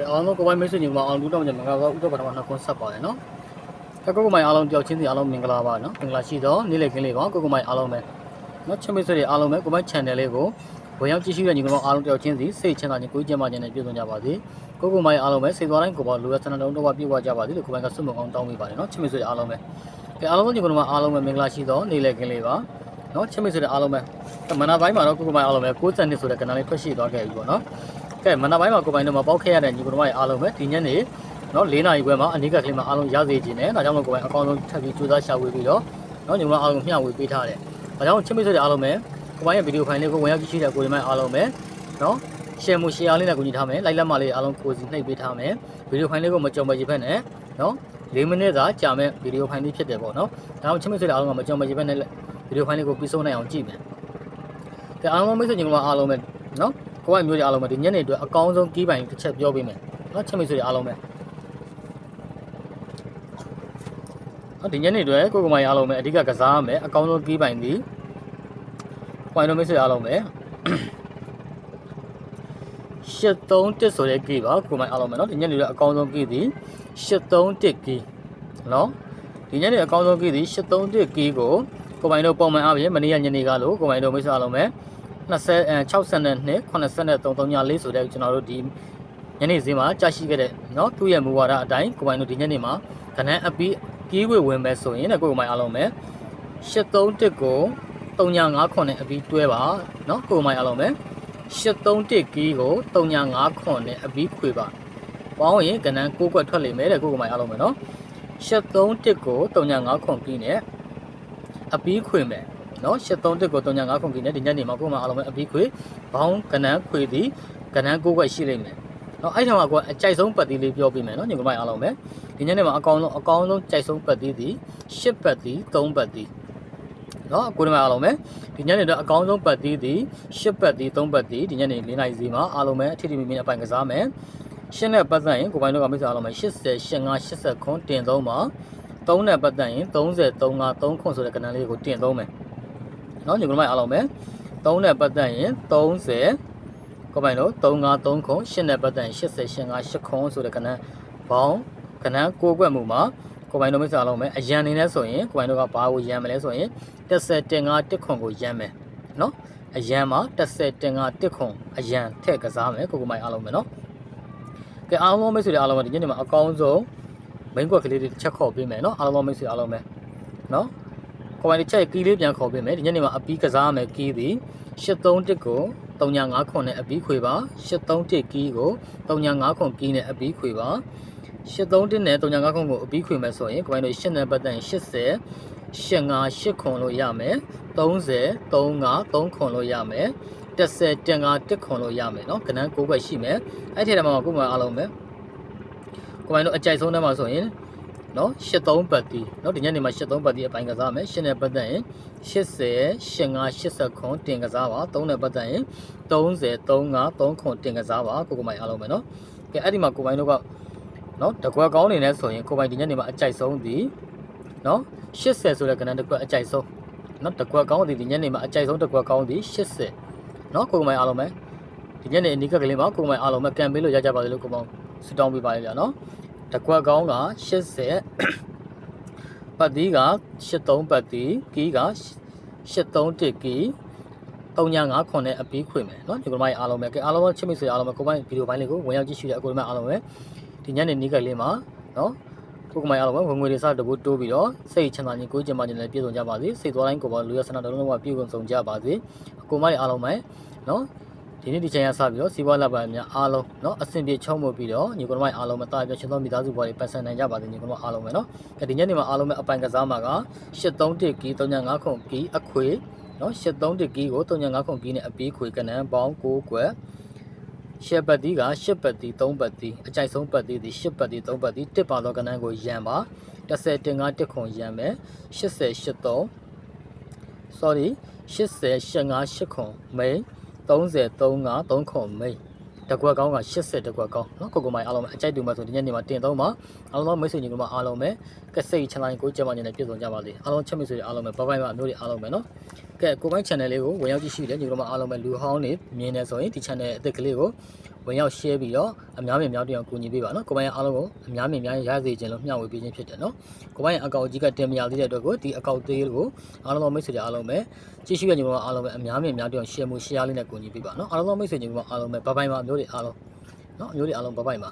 အားလုံးကိုပိုင်းမိတ်ဆွေညီမအောင်လူတော်ကြမင်္ဂလာပါဥဒ္ဒပထမနှစ်ခွန်းဆက်ပါတယ်နော်ကိုမိုင်အားလုံးတယောက်ချင်းစီအားလုံးမင်္ဂလာပါနော်မင်္ဂလာရှိတော့နေ့လည်ခင်းလေးပါကိုမိုင်အားလုံးပဲနော်ချစ်မိတ်ဆွေတွေအားလုံးပဲကိုမိုင် channel လေးကိုဝင်ရောက်ကြည့်ရှုတဲ့ညီကောင်အားလုံးတယောက်ချင်းစီစိတ်ချမ်းသာခြင်းကိုယ်ကျန်းမာခြင်းနဲ့ပြည့်စုံကြပါစေကိုမိုင်အားလုံးပဲစိတ်သွားတိုင်းကိုပေါ့လူရစနတုံးတော့ပြည့်ဝကြပါစေလို့ကိုမိုင်ကဆုမကောင်းတောင်းပေးပါတယ်နော်ချစ်မိတ်ဆွေတွေအားလုံးပဲအားလုံးညီကောင်အားလုံးပဲမင်္ဂလာရှိတော့နေ့လည်ခင်းလေးပါနော်ချစ်မိတ်ဆွေတွေအားလုံးပဲမနက်ပိုင်းမှာတော့ကိုမိုင်အားလုံးပဲ60နှစ်ဆိုတဲ့ကဏ္ဍလေးထွက်ရှိသွားခဲ့ပြီပေါ့နော်ကဲမနက်ပိုင်းမှာကိုပိုင်တို့မှာပေါက်ခဲ့ရတဲ့ညီကောင်အားလုံးပဲဒီညနေနော်4နာရီခွဲမှာအနိကကလေးမှာအားလုံးရစေခြင်းနဲ့ဒါကြောင့်မို့ကိုပိုင်အကောင်းဆုံးထပ်ပြီးကြိုးစားရှာဖွေပြီးတော့နော်ညီမအားလုံးမျှဝေပေးထားတယ်ဒါကြောင့်ချစ်မိတ်ဆွေတွေအားလုံးပဲကိုပိုင်ရဲ့ဗီဒီယိုဖိုင်လေးကိုဝင်ရောက်ကြည့်ရှုတဲ့ကိုဒီမိုင်အားလုံးပဲနော်ရှယ်မှုရှယ်အားလေးနဲ့ကူညီထားမယ်လိုက်လက်မလေးအားလုံးကိုစီနှိပ်ပေးထားမယ်ဗီဒီယိုဖိုင်လေးကိုမကြုံမကြည့်ဖက်နဲ့နော်4မိနစ်သာကြာမဲ့ဗီဒီယိုဖိုင်လေးဖြစ်တယ်ပေါ့နော်ဒါကြောင့်ချစ်မိတ်ဆွေတွေအားလုံးကမကြုံမကြည့်ဖက်နဲ့ဗီဒီယိုဖိုင်လေးကိုပြီးဆုံးနိုင်အောင်ကြည့်မယ်ကဲအားလုံးမိတ်ဆွေညီကောင်အားလုံးပဲနော်ကိုယ်ကမျိုးတွေအားလုံးပဲဒီညနေအတွက်အကောင်းဆုံးကြီးပိုင်တစ်ချက်ပြောပေးမယ်နော်ချစ်မိတ်ဆွေတွေအားလုံးပဲဒီညနေအတွက်ကိုမိုင်အားလုံးပဲအဓိကကစားရမယ်အကောင်းဆုံးကြီးပိုင်ဒီပွိုင်တော်မိတ်ဆွေအားလုံးပဲ831ဆိုတဲ့ကြီးပါကိုမိုင်အားလုံးပဲနော်ဒီညနေအတွက်အကောင်းဆုံးကြီးဒီ831ကြီးနော်ဒီညနေအကောင်းဆုံးကြီးဒီ831ကြီးကိုကိုမိုင်တို့ပုံမှန်အားဖြင့်မနေ့ကညနေကလို့ကိုမိုင်တို့မိတ်ဆွေအားလုံးပဲ62 83 3.4ဆိုတဲ့ကျွန်တော်တို့ဒီညနေဈေးမှာကြာရှိခဲ့တဲ့เนาะသူ့ရဲ့မူဝါဒအတိုင်းကိုပိုင်တို့ဒီညနေမှာကဏ္ဍအပီးကီးဝေဝင်မယ်ဆိုရင်လည်းကိုမိုင်အားလုံးပဲ831ကို3.5နဲ့အပီးတွဲပါเนาะကိုမိုင်အားလုံးပဲ831ကီးကို3.5နဲ့အပီးခွေပါပေါင်းရင်ကဏ္ဍ6ကွက်ထွက်လိမ့်မယ်တဲ့ကိုမိုင်အားလုံးပဲเนาะ831ကို3.5ကီးနဲ့အပီးခွေမယ်နော်831ကို3.5ခုကြီးနဲ့ဒီညနေမှာကိုမအားလုံးပဲအပီးခွေဘောင်းကနန်းခွေသည်ကနန်း6ခွက်ရှိလိမ့်မယ်နော်အဲ့ထက်မှာကိုအကြိုက်ဆုံးပတ်သီးလေးပြောပေးမယ်နော်ညီမအားလုံးပဲဒီညနေမှာအကောင်းဆုံးကြိုက်ဆုံးပတ်သီးသည်10ပတ်သီး3ပတ်သီးနော်ကိုဒီမှာအားလုံးပဲဒီညနေတော့အကောင်းဆုံးပတ်သီးသည်10ပတ်သီး3ပတ်သီးဒီညနေ4နာရီစီမှာအားလုံးပဲအထီးထီမီမီအပိုင်ကစားမယ်ရှင်းတဲ့ပတ်သက်ရင်ကိုပိုင်းတို့ကမိတ်ဆွေအားလုံးပဲ80 85 80ခွန်တင်သုံးပါ3နဲ့ပတ်သက်ရင်30 35 3ခွန်ဆိုတဲ့ကဏ္ဍလေးကိုတင်သုံးမယ်နော်ညီကောင်မအားလုံးပဲ3နဲ့ပတ်သက်ရင်30ကိုပိုင်တို့35 3ခွန်8နဲ့ပတ်သက်ရင်80 85 8ခွန်ဆိုတဲ့ကဏ္ဍဘောင်းကဏ္ဍ6ကွက်မှုမှာကိုပိုင်တို့မိတ်ဆွေအားလုံးပဲအရန်နေလဲဆိုရင်ကိုပိုင်တို့ကဘာကိုရန်မလဲဆိုရင်10တင်5 1ခွန်ကိုရန်မယ်နော်အရန်မှာ10တင်5 1ခွန်အရန်ထည့်ကစားမယ်ကိုပိုင်အားလုံးပဲနော်ကဲအားလုံးမိတ်ဆွေတွေအားလုံးပဲဒီနေ့မှာအကောင်းဆုံးမိန်းကွက်ကလေးတွေချက်ခေါ်ပေးမယ်နော်အားလုံးမိတ်ဆွေအားလုံးပဲနော်ကိုပိုင်တစ်ချက်ကီးလေးပြန်ခေါ်ပေးမယ်ဒီညနေမှာအပီးကစားမယ်ကီးသည်831ကို3.5ခွန်နဲ့အပီးခွေပါ831ကီးကို3.5ခွန်ကီးနဲ့အပီးခွေပါ831နဲ့3.5ခွန်ကိုအပီးခွေမယ်ဆိုရင်ကိုပိုင်တို့8နဲ့ပတ်သက်ရင်80 85 8ခွန်လို့ရမယ်30 35 3ခွန်လို့ရမယ်10တင်5 1ခွန်လို့ရမယ်နော်ကဏ္ဍ6ခွက်ရှိမယ်အဲ့ဒီထဲမှာကိုပိုင်အားလုံးပဲကိုပိုင်တို့အကြိုက်ဆုံးထဲမှာဆိုရင်နော်83ပတ်တီနော်ဒီညနေမှာ83ပတ်တီအပိုင်းကစားမယ်8နဲ့ပတ်သက်ရင်80 85 80ခွန်တင်ကစားပါ3နဲ့ပတ်သက်ရင်30 35 3ခွန်တင်ကစားပါကိုမိုင်အားလုံးပဲနော်ကဲအဲ့ဒီမှာကိုမိုင်တို့ကနော်တကွက်ကောင်းနေလဲဆိုရင်ကိုမိုင်ဒီညနေမှာအကြိုက်ဆုံးဒီနော်80ဆိုတဲ့ကဏ္ဍတစ်ကွက်အကြိုက်ဆုံးနော်တကွက်ကောင်းဒီညနေမှာအကြိုက်ဆုံးတကွက်ကောင်းဒီ80နော်ကိုမိုင်အားလုံးပဲဒီညနေအနီးကကလေးမှာကိုမိုင်အားလုံးပဲကံပေးလို့ရကြပါစေလို့ကိုမောင်စတောင်းပေးပါလေဗျာနော်တကွက်ကောင်းက80ပတ်တီးက83ပတ်တီးကီးက831ကီး3.5ခွန်နဲ့အပီးခွေမယ်เนาะဒီကမိုင်အားလုံးပဲကဲအားလုံးချစ်မိတ်ဆွေအားလုံးပဲကိုပိုင်ဗီဒီယိုပိုင်းလေးကိုဝင်ရောက်ကြည့်ရှုတဲ့အကိုဒီမိုင်အားလုံးပဲဒီညနေနေ့ကလေးမှာเนาะကိုမိုင်အားလုံးပဲဝင်ငွေတွေစတပုတ်တိုးပြီးတော့စိတ်ချမ်းသာခြင်းကိုယ်ကျန်းမာခြင်းနဲ့ပြည့်စုံကြပါစေစိတ်သွားတိုင်းကိုယ်ပေါ်လူရဆန္ဒတော်လုံးဝပြည့်စုံကြပါစေကိုမိုင်အားလုံးပဲเนาะဒီနေ့ဒီချိန်ရစပြီးတော့စီးပွားလပ်ပါများအားလုံးเนาะအဆင်ပြေချုံးမှုပြီးတော့ညီကောင်မိုင်အားလုံးမတားပြရှင်သောမိသားစုဘဝတွေပတ်စံနိုင်ကြပါစေညီကောင်အားလုံးပဲเนาะဒီညနေမှာအားလုံးပဲအပိုင်ကစားမှာက831ကီး3.5ခွန်ကီးအခွေเนาะ831ကီးကို3.5ခွန်ကီးနဲ့အပီးခွေကဏ္ဍပေါင်း6ကွက်ရှက်ပတ်တီးက10ပတ်တီး3ပတ်တီးအကြိုက်ဆုံးပတ်တီးဒီ10ပတ်တီး3ပတ်တီးတစ်ပါသောကဏ္ဍကိုရန်ပါ10တင်5 1ခွန်ရန်မယ်80 83 sorry 80 85 8ခွန်မိန်30 35 3ခွန်မိန်တကွက်ကောင်းက80တကွက်ကောင်းเนาะကိုမိုင်အားလုံးပဲအကြိုက်တူမှဆိုဒီညနေမှာတင်သုံးပါအားလုံးမိတ်ဆွေညီကောင်အားလုံးပဲကစိတ်ချမ်းသာကိုကြမ်းမာခြင်းနဲ့ပြည့်စုံကြပါစေအားလုံးချစ်မိတ်ဆွေအားလုံးပဲဘိုင်ဘိုင်ပါအမျိုးတွေအားလုံးပဲเนาะကဲကိုမိုင် channel လေးကိုဝင်ရောက်ကြည့်ရှုတယ်ညီကောင်အားလုံးပဲလူဟောင်းနေမြင်နေဆိုရင်ဒီ channel အသစ်ကလေးကို ဝင်ရောက် share ပြီးတော့အများမြင်များတောင်ကူညီပေးပါနော်ကိုပိုင်အားလုံးကိုအများမြင်များရစေခြင်းလို့မျှဝေပေးခြင်းဖြစ်တယ်နော်ကိုပိုင်အကောင့်ကြီးကတင်မရသေးတဲ့အတွက်ကိုဒီအကောင့်သေးကိုအားလုံးမိတ်ဆွေတွေအားလုံးပဲကြည့်ရှုရညီမအားလုံးပဲအများမြင်များတောင် share မှု share လေးနဲ့ကူညီပေးပါနော်အားလုံးမိတ်ဆွေညီမအားလုံးပဲဘိုင်ဘိုင်မှာအမျိုးတွေအားလုံးနော်အမျိုးတွေအားလုံးဘိုင်ဘိုင်မှာ